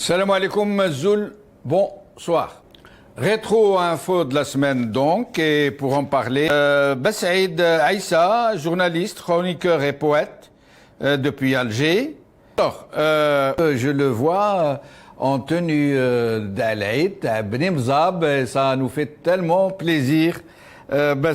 Salam alaikum Zoul, bonsoir. Rétro info de la semaine donc, et pour en parler, Saïd Aïssa, journaliste, chroniqueur et poète depuis Alger. Alors, je le vois en tenue d'Alaït, à Beni Mzab, et ça nous fait tellement plaisir.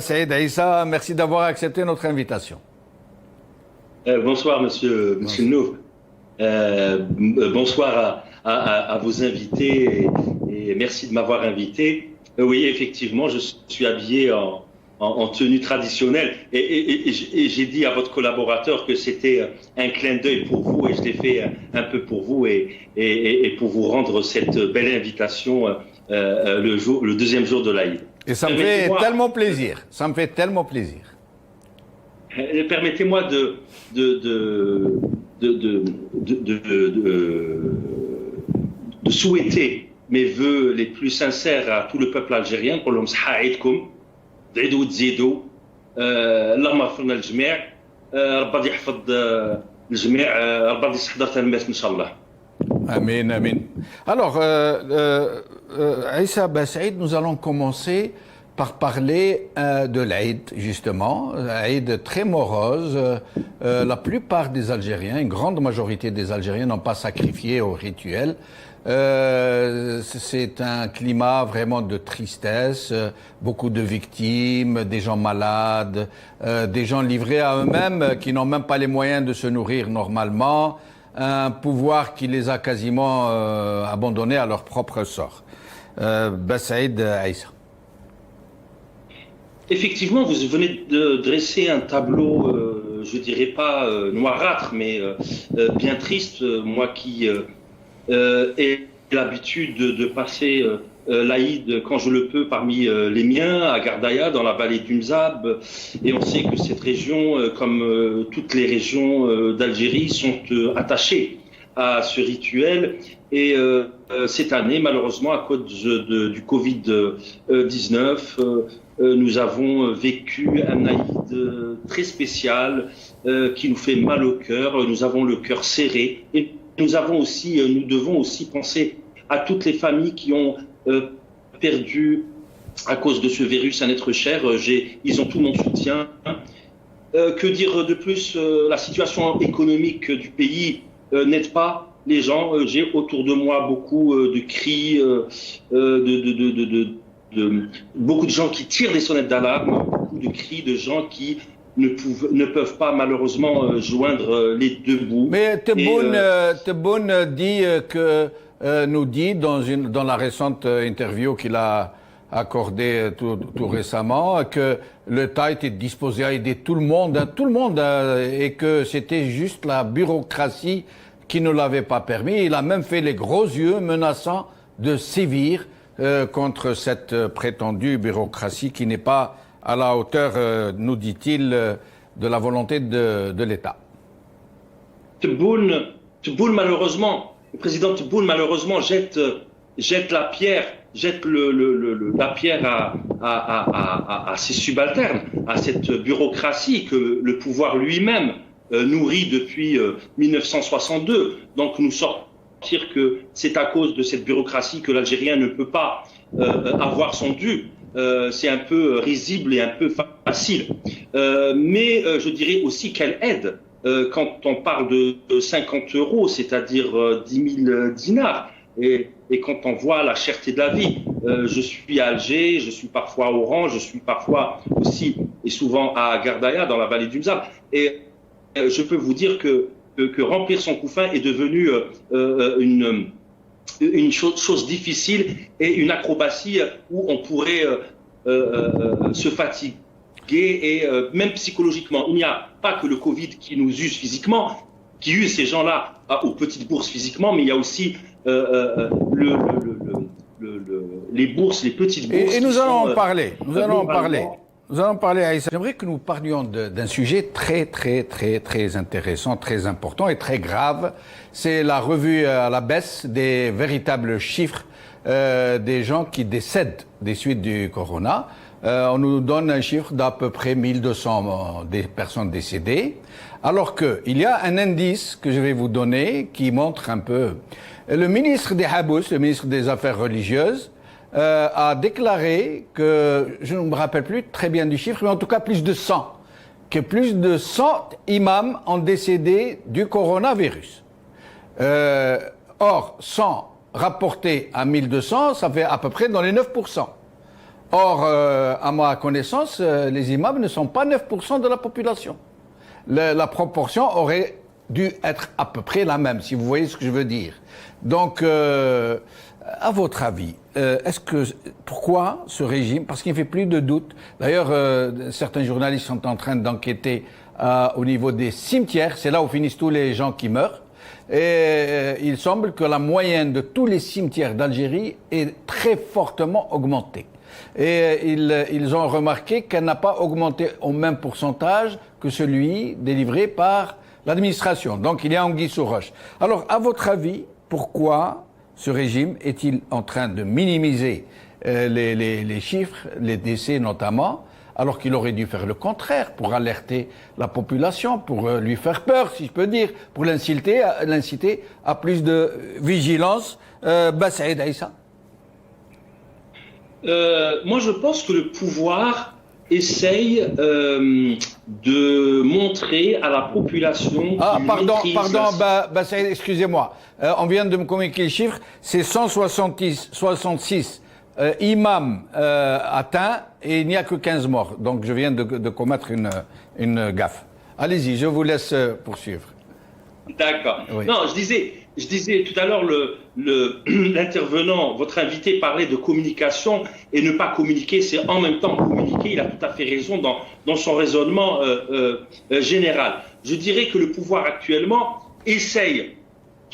Saïd Aïssa, merci d'avoir accepté notre invitation. Bonsoir Monsieur Nour. Bonsoir à vos invités et merci de m'avoir invité. Oui, effectivement, je suis habillé en tenue traditionnelle et j'ai dit à votre collaborateur que c'était un clin d'œil pour vous et je l'ai fait un peu pour vous et pour vous rendre cette belle invitation le deuxième jour de l'Aïd. Et ça me fait tellement plaisir, ça me fait tellement plaisir. Permettez-moi de souhaiter mes vœux les plus sincères à tout le peuple algérien. نقول لهم صحة عيدكم تعيدوا وتزيدوا اللهم اغفر لنا الجميع ربي يحفظ الجميع ربي يصحضر تنمات ان شاء الله. Amin, amin. Alors, Aïssa Saïd, nous allons commencer par parler de l'Aïd, justement, l'Aïd très morose. La plupart des Algériens, une grande majorité des Algériens n'ont pas sacrifié au rituel. C'est un climat vraiment de tristesse, beaucoup de victimes, des gens malades, des gens livrés à eux-mêmes qui n'ont même pas les moyens de se nourrir normalement, un pouvoir qui les a quasiment abandonnés à leur propre sort. Saïd Aïssa. Effectivement, vous venez de dresser un tableau, je dirais pas noirâtre, mais bien triste. Moi qui ai l'habitude de passer l'Aïd quand je le peux parmi les miens, à Gardaïa, dans la vallée du Mzab. Et on sait que cette région, comme toutes les régions d'Algérie, sont attachées à ce rituel. Et cette année, malheureusement, à cause du Covid-19, nous avons vécu un Aïd très spécial qui nous fait mal au cœur. Nous avons le cœur serré et nous devons aussi penser à toutes les familles qui ont perdu à cause de ce virus un être cher. Ils ont tout mon soutien. Que dire de plus? La situation économique du pays n'aide pas les gens. J'ai autour de moi beaucoup de cris, beaucoup de gens qui tirent des sonnettes d'alarme, beaucoup de cris de gens qui ne peuvent pas malheureusement joindre les deux bouts. Mais Tebboune nous dit dans la récente interview qu'il a accordée tout récemment que l'État était disposé à aider tout le monde, et que c'était juste la bureaucratie qui ne l'avait pas permis. Il a même fait les gros yeux menaçant de sévir contre cette prétendue bureaucratie qui n'est pas à la hauteur, nous dit-il, de la volonté de l'État. Tebboune, malheureusement, le président Tebboune, malheureusement, jette la pierre, la pierre à ses subalternes, à cette bureaucratie que le pouvoir lui-même nourrit depuis 1962. Donc nous sortir que c'est à cause de cette bureaucratie que l'Algérien ne peut pas avoir son dû. C'est un peu risible et un peu facile. Mais je dirais aussi qu'elle aide. Quand on parle de 50 €, c'est-à-dire 10 000 dinars, et quand on voit la cherté de la vie, je suis à Alger, je suis parfois à Oran, je suis parfois aussi et souvent à Gardaïa, dans la vallée du Mzab. Et je peux vous dire que remplir son couffin est devenu une chose difficile et une acrobatie où on pourrait se fatiguer et même psychologiquement. Il n'y a pas que le Covid qui nous use physiquement, qui use ces gens-là aux petites bourses physiquement, mais il y a aussi les bourses, les petites bourses. Et nous allons en parler. Nous allons en parler, Aïssa. J'aimerais que nous parlions d'un sujet très intéressant, très important et très grave. C'est la revue à la baisse des véritables chiffres des gens qui décèdent des suites du corona. on nous donne un chiffre d'à peu près 1200 des personnes décédées, alors qu'il y a un indice que je vais vous donner qui montre un peu. Le ministre des Habous, le ministre des Affaires religieuses, a déclaré que, je ne me rappelle plus très bien du chiffre, mais en tout cas plus de 100, que plus de 100 imams ont décédé du coronavirus. Or, 100 rapportés à 1200, ça fait à peu près dans les 9%. Or, à ma connaissance, les imams ne sont pas 9% de la population. La proportion aurait dû être à peu près la même, si vous voyez ce que je veux dire. Donc, à votre avis, pourquoi ce régime? Parce qu'il ne fait plus de doute. D'ailleurs, certains journalistes sont en train d'enquêter au niveau des cimetières. C'est là où finissent tous les gens qui meurent. Et il semble que la moyenne de tous les cimetières d'Algérie est très fortement augmentée. Et ils ont remarqué qu'elle n'a pas augmenté au même pourcentage que celui délivré par l'administration. Donc il y a anguille sous roche. Alors, à votre avis, pourquoi ce régime est-il en train de minimiser les chiffres, les décès notamment, alors qu'il aurait dû faire le contraire pour alerter la population, pour lui faire peur, si je peux dire, pour l'inciter à plus de vigilance? Saïd Aïssa. Moi, je pense que le pouvoir essaye de montrer à la population. Saïd, excusez-moi. On vient de me communiquer le chiffre. C'est 166 imams atteints et il n'y a que 15 morts. Donc je viens de commettre une gaffe. Allez-y, je vous laisse poursuivre. D'accord. Oui. Non, je disais tout à l'heure, l'intervenant, votre invité parlait de communication et ne pas communiquer, c'est en même temps communiquer. Il a tout à fait raison dans son raisonnement général. Je dirais que le pouvoir actuellement essaye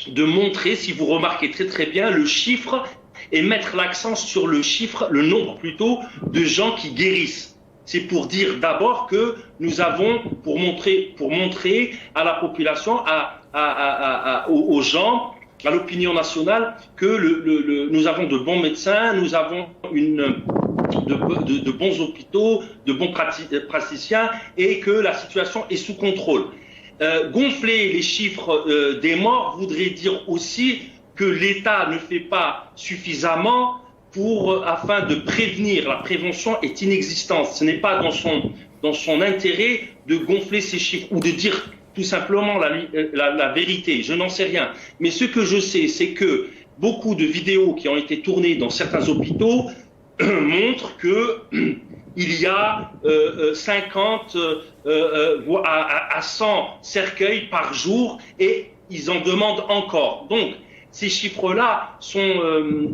de montrer, si vous remarquez très très bien, le chiffre et mettre l'accent sur le chiffre, le nombre plutôt, de gens qui guérissent. C'est pour dire d'abord que nous avons, pour montrer à la population, aux gens, à l'opinion nationale, que nous avons de bons médecins, nous avons de bons hôpitaux, de bons praticiens et que la situation est sous contrôle. Gonfler les chiffres des morts voudrait dire aussi que l'État ne fait pas suffisamment afin de prévenir. La prévention est inexistante. Ce n'est pas dans son intérêt de gonfler ces chiffres ou de dire tout simplement la vérité. Je n'en sais rien. Mais ce que je sais, c'est que beaucoup de vidéos qui ont été tournées dans certains hôpitaux montrent que il y a 50 à 100 cercueils par jour et ils en demandent encore. Donc, ces chiffres-là sont,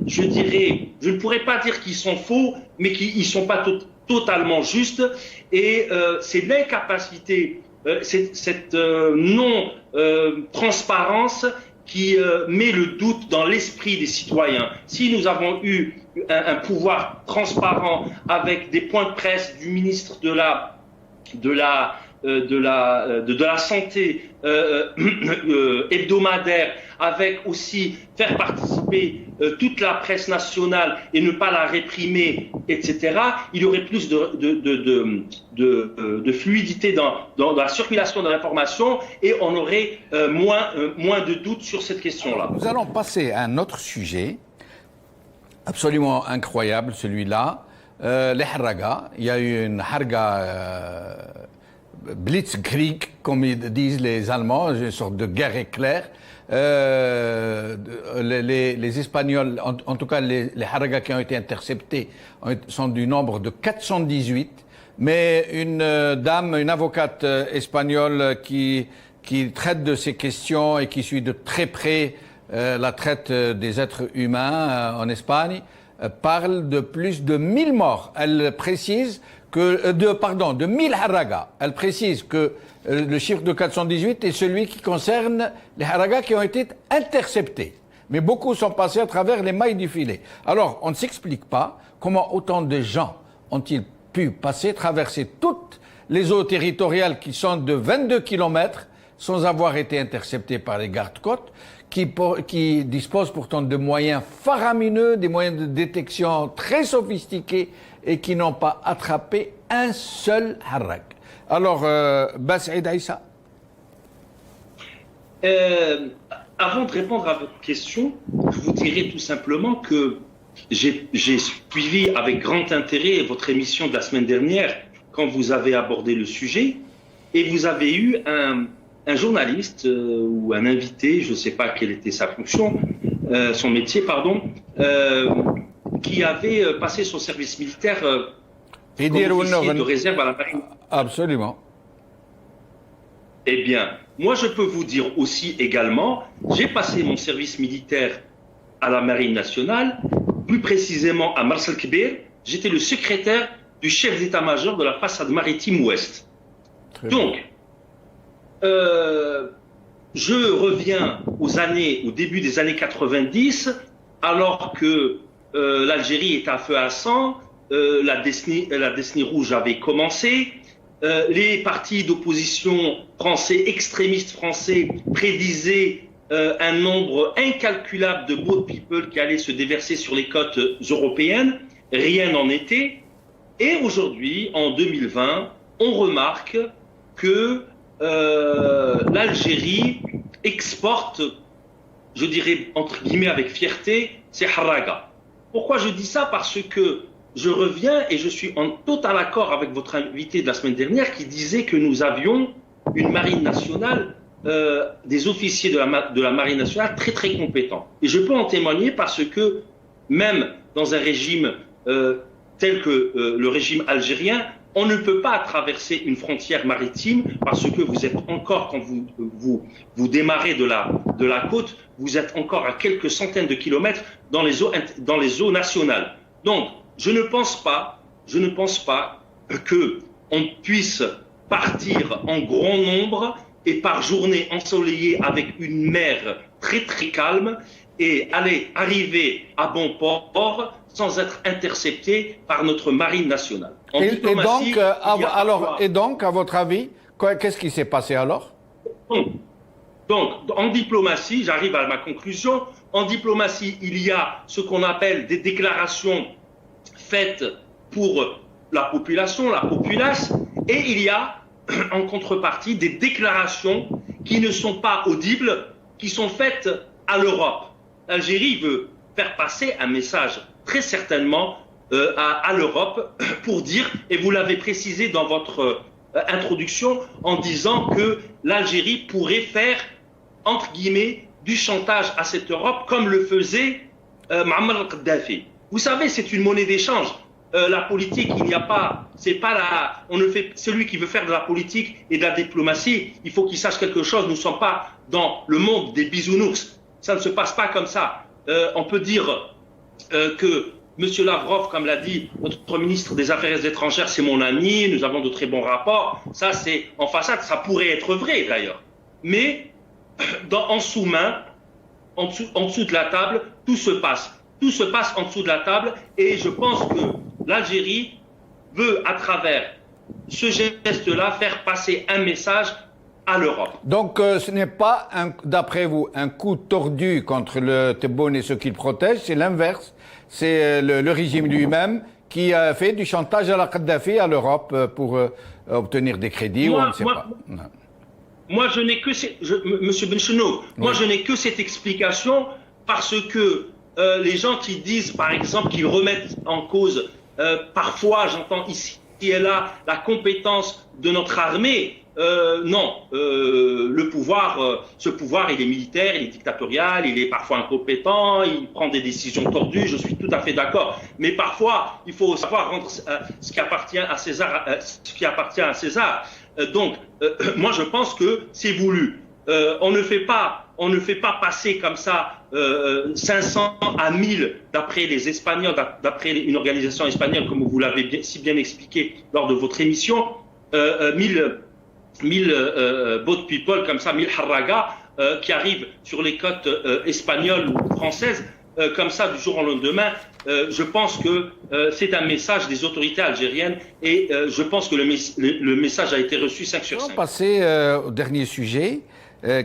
je ne pourrais pas dire qu'ils sont faux, mais qu'ils ne sont pas totalement justes. Et c'est l'incapacité, cette non-transparence qui met le doute dans l'esprit des citoyens. Si nous avons eu un pouvoir transparent avec des points de presse du ministre de la santé hebdomadaire, avec aussi faire participer toute la presse nationale et ne pas la réprimer, etc., il y aurait plus de fluidité dans la circulation de l'information et on aurait moins de doutes sur cette question-là. Nous allons passer à un autre sujet absolument incroyable, celui-là, les harragas. Il y a eu une harga Blitzkrieg, comme ils disent les Allemands, une sorte de guerre éclair. Les Espagnols, en tout cas les harragas qui ont été interceptés, sont du nombre de 418. Mais une avocate espagnole qui traite de ces questions et qui suit de très près la traite des êtres humains en Espagne, parle de plus de 1000 morts. Elle précise de 1000 harragas. Elle précise que le chiffre de 418 est celui qui concerne les harragas qui ont été interceptés. Mais beaucoup sont passés à travers les mailles du filet. Alors, on ne s'explique pas comment autant de gens ont-ils pu traverser toutes les eaux territoriales qui sont de 22 kilomètres sans avoir été interceptés par les gardes-côtes, qui disposent pourtant de moyens faramineux, des moyens de détection très sophistiqués et qui n'ont pas attrapé un seul harrak. Alors, Saïd Aïssa. Avant de répondre à votre question, je vous dirais tout simplement que j'ai suivi avec grand intérêt votre émission de la semaine dernière quand vous avez abordé le sujet et vous avez eu un journaliste ou un invité, je ne sais pas quelle était sa fonction, son métier, pardon, qui avait passé son service militaire comme officier de réserve à la marine. Absolument. Eh bien, moi je peux vous dire aussi également, j'ai passé mon service militaire à la Marine nationale, plus précisément à Mars el-Kébir. J'étais le secrétaire du chef d'état-major de la façade maritime ouest. Donc, je reviens au début des années 90, alors que l'Algérie était à feu à sang, la décennie rouge avait commencé, les partis d'opposition français, extrémistes français, prédisaient un nombre incalculable de boat people qui allaient se déverser sur les côtes européennes. Rien n'en était. Et aujourd'hui, en 2020, on remarque que l'Algérie exporte, je dirais entre guillemets avec fierté, ses harragas. Pourquoi je dis ça? Parce que je reviens et je suis en total accord avec votre invité de la semaine dernière qui disait que nous avions une marine nationale, des officiers de la marine nationale très très compétents. Et je peux en témoigner parce que même dans un régime tel que le régime algérien, on ne peut pas traverser une frontière maritime parce que vous êtes encore, quand vous démarrez de la côte, vous êtes encore à quelques centaines de kilomètres dans les eaux nationales. Donc, je ne pense pas que on puisse partir en grand nombre et par journée ensoleillée avec une mer très très calme et arriver à bon port sans être intercepté par notre marine nationale. Et donc, à votre avis, qu'est-ce qui s'est passé alors? Donc, en diplomatie, j'arrive à ma conclusion, en diplomatie, il y a ce qu'on appelle des déclarations faites pour la population, la populace, et il y a en contrepartie des déclarations qui ne sont pas audibles, qui sont faites à l'Europe. L'Algérie veut faire passer un message très certainement à l'Europe pour dire, et vous l'avez précisé dans votre introduction, en disant que l'Algérie pourrait faire, entre guillemets, du chantage à cette Europe comme le faisait Muammar al-Kadhafi. Vous savez, c'est une monnaie d'échange. La politique, il n'y a pas, c'est pas la, on ne fait, celui qui veut faire de la politique et de la diplomatie, il faut qu'il sache quelque chose. Nous ne sommes pas dans le monde des bisounours. Ça ne se passe pas comme ça. On peut dire que M. Lavrov, comme l'a dit notre ministre des Affaires étrangères, c'est mon ami, nous avons de très bons rapports. Ça, c'est en façade, ça pourrait être vrai d'ailleurs. Mais en sous-main, en dessous de la table, tout se passe. Tout se passe en dessous de la table et je pense que l'Algérie veut, à travers ce geste-là, faire passer un message à l'Europe. Donc ce n'est pas, d'après vous, un coup tordu contre le Tebboune et ceux qui le protègent, c'est l'inverse. C'est le régime lui-même qui a fait du chantage à la Kadhafi à l'Europe pour obtenir des crédits ou on ne sait pas. Non. Moi, je n'ai que Monsieur Benchenou, moi je n'ai que cette explication parce que les gens qui disent, par exemple, qu'ils remettent en cause, parfois, j'entends ici et là, la compétence de notre armée. Non, ce pouvoir, il est militaire, il est dictatorial, il est parfois incompétent, il prend des décisions tordues, je suis tout à fait d'accord. Mais parfois, il faut savoir rendre ce qui appartient à César, ce qui appartient à César. Donc, moi, je pense que c'est voulu. On ne fait pas passer comme ça 500 à 1000 d'après les Espagnols, d'après une organisation espagnole, comme vous l'avez si bien expliqué lors de votre émission, 1000 boat people comme ça, 1000 harragas qui arrivent sur les côtes espagnoles ou françaises comme ça du jour au lendemain. Je pense que c'est un message des autorités algériennes et je pense que le message a été reçu 5 sur 5. On va passer au dernier sujet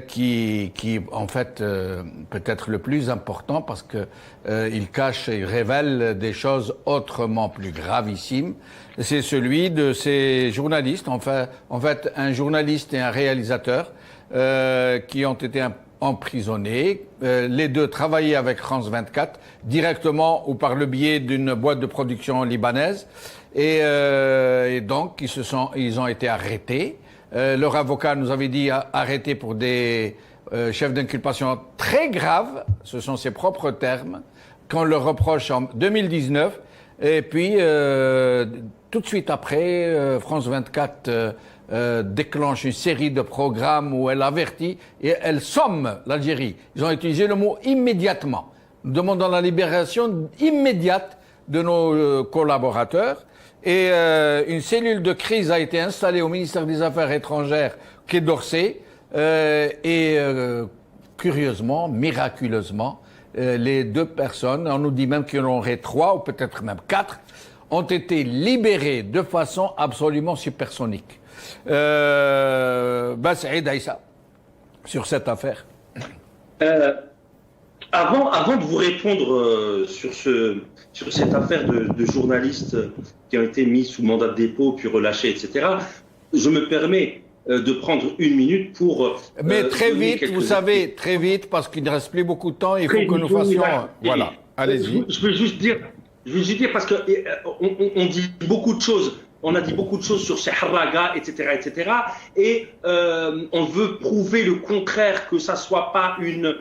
qui en fait peut être le plus important parce que il cache et révèle des choses autrement plus gravissimes. C'est celui de ces journalistes, en fait un journaliste et un réalisateur qui ont été emprisonnés. Les deux travaillaient avec France 24 directement ou par le biais d'une boîte de production libanaise et donc ils ont été arrêtés. Leur avocat nous avait dit arrêtés pour des chefs d'inculpation très graves, ce sont ses propres termes, qu'on leur reproche en 2019. Et puis, tout de suite après, France 24 déclenche une série de programmes où elle avertit et elle somme l'Algérie. Ils ont utilisé le mot immédiatement. Nous demandons la libération immédiate de nos collaborateurs. Et une cellule de crise a été installée au ministère des Affaires étrangères, Quai d'Orsay, et curieusement, miraculeusement, les deux personnes, on nous dit même qu'il y en aurait 3 ou peut-être même 4, ont été libérées de façon absolument supersonique. Saïd Aïssa, sur cette affaire. Avant de vous répondre sur cette affaire de journalistes qui ont été mis sous mandat de dépôt puis relâchés, etc., je me permets de prendre 1 minute pour... Mais très vite, vous savez, très vite, parce qu'il ne reste plus beaucoup de temps, il faut que nous fassions... Voilà, allez-y. Je veux juste dire parce que on dit beaucoup de choses. On a dit beaucoup de choses sur ces haragas, etc., etc. Et on veut prouver le contraire, que ça soit pas une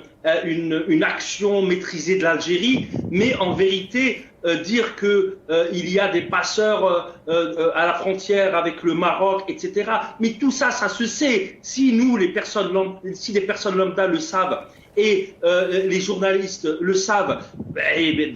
action maîtrisée de l'Algérie, mais en vérité dire que il y a des passeurs à la frontière avec le Maroc, etc. Mais tout ça, ça se sait. Si nous, les personnes lambda le savent, et les journalistes le savent,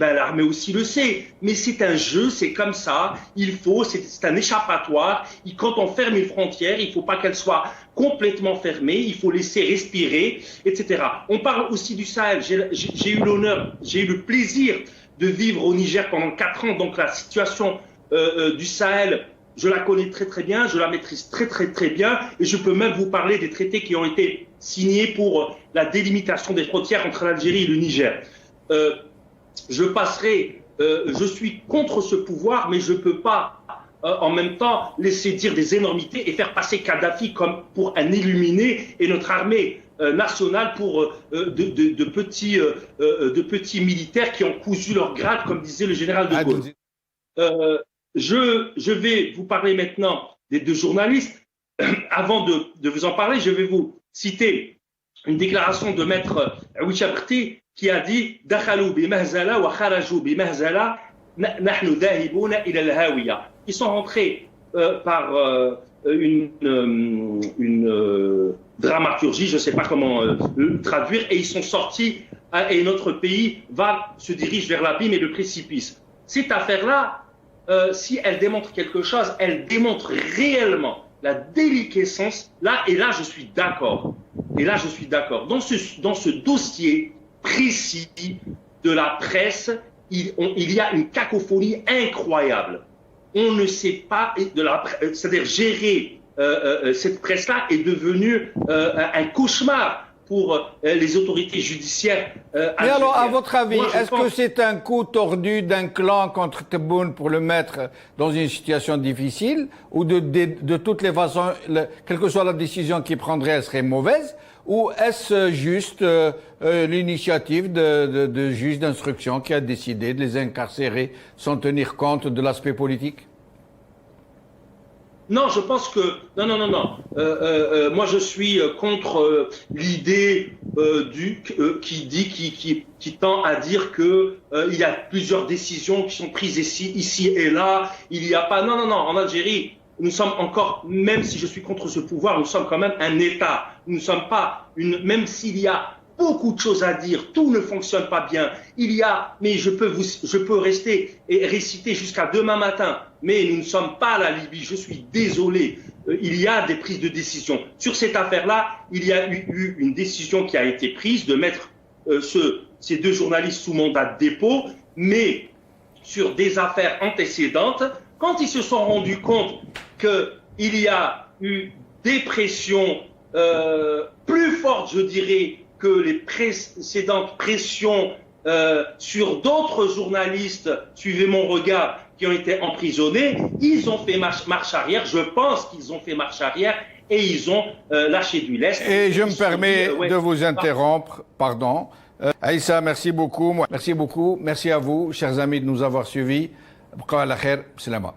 l'armée aussi le sait. Mais c'est un jeu, c'est comme ça. C'est un échappatoire. Et quand on ferme une frontière, il ne faut pas qu'elle soit complètement fermée. Il faut laisser respirer, etc. On parle aussi du Sahel. J'ai eu le plaisir de vivre au Niger pendant 4 ans. Donc la situation du Sahel, je la connais très très bien, je la maîtrise très très très bien, et je peux même vous parler des traités qui ont été signés pour la délimitation des frontières entre l'Algérie et le Niger. Je suis contre ce pouvoir, mais je ne peux pas en même temps laisser dire des énormités et faire passer Kadhafi comme pour un illuminé et notre armée nationale pour de petits militaires qui ont cousu leur grade, comme disait le général de Gaulle. Je vais vous parler maintenant des 2 journalistes. Avant de vous en parler, je vais vous citer une déclaration de maître Wichabrti qui a dit « Dakhalou bi mahzala wa kharajou bi mahzala, nahnu dahibuna ila al-hawiya ». Ils sont rentrés par une dramaturgie, je ne sais pas comment le traduire, et ils sont sortis et notre pays se dirige vers l'abîme et le précipice. Cette affaire-là, si elle démontre quelque chose, elle démontre réellement la déliquescence. Et là, je suis d'accord. Dans ce dossier précis de la presse, il y a une cacophonie incroyable. On ne sait pas, c'est-à-dire gérer cette presse-là est devenu un cauchemar pour les autorités judiciaires. Mais alors, à votre avis, est-ce que c'est un coup tordu d'un clan contre Tebboune pour le mettre dans une situation difficile, ou de toutes les façons, quelle que soit la décision qu'il prendrait, elle serait mauvaise, ou est-ce juste l'initiative de juge d'instruction qui a décidé de les incarcérer sans tenir compte de l'aspect politique? Non, je pense que non. Moi, je suis contre l'idée qui tend à dire que il y a plusieurs décisions qui sont prises ici et là. Il n'y a pas. Non. En Algérie, nous sommes encore, même si je suis contre ce pouvoir, nous sommes quand même un État. Nous ne sommes pas même s'il y a beaucoup de choses à dire, tout ne fonctionne pas bien. Mais je peux rester et réciter jusqu'à demain matin. Mais nous ne sommes pas la Libye. Je suis désolé. Il y a des prises de décision. Sur cette affaire-là, il y a eu une décision qui a été prise de mettre ce ces deux journalistes sous mandat de dépôt, mais sur des affaires antécédentes, quand ils se sont rendus compte qu'il y a eu des pressions plus fortes, je dirais, que les précédentes pressions sur d'autres journalistes, suivez mon regard, qui ont été emprisonnés, ils ont fait marche arrière, je pense qu'ils ont fait marche arrière, et ils ont lâché du lest. Et je me permets de vous interrompre, pardon. Aïssa, merci beaucoup. Merci beaucoup. Merci à vous, chers amis, de nous avoir suivis. Bqa ala khair. Salama.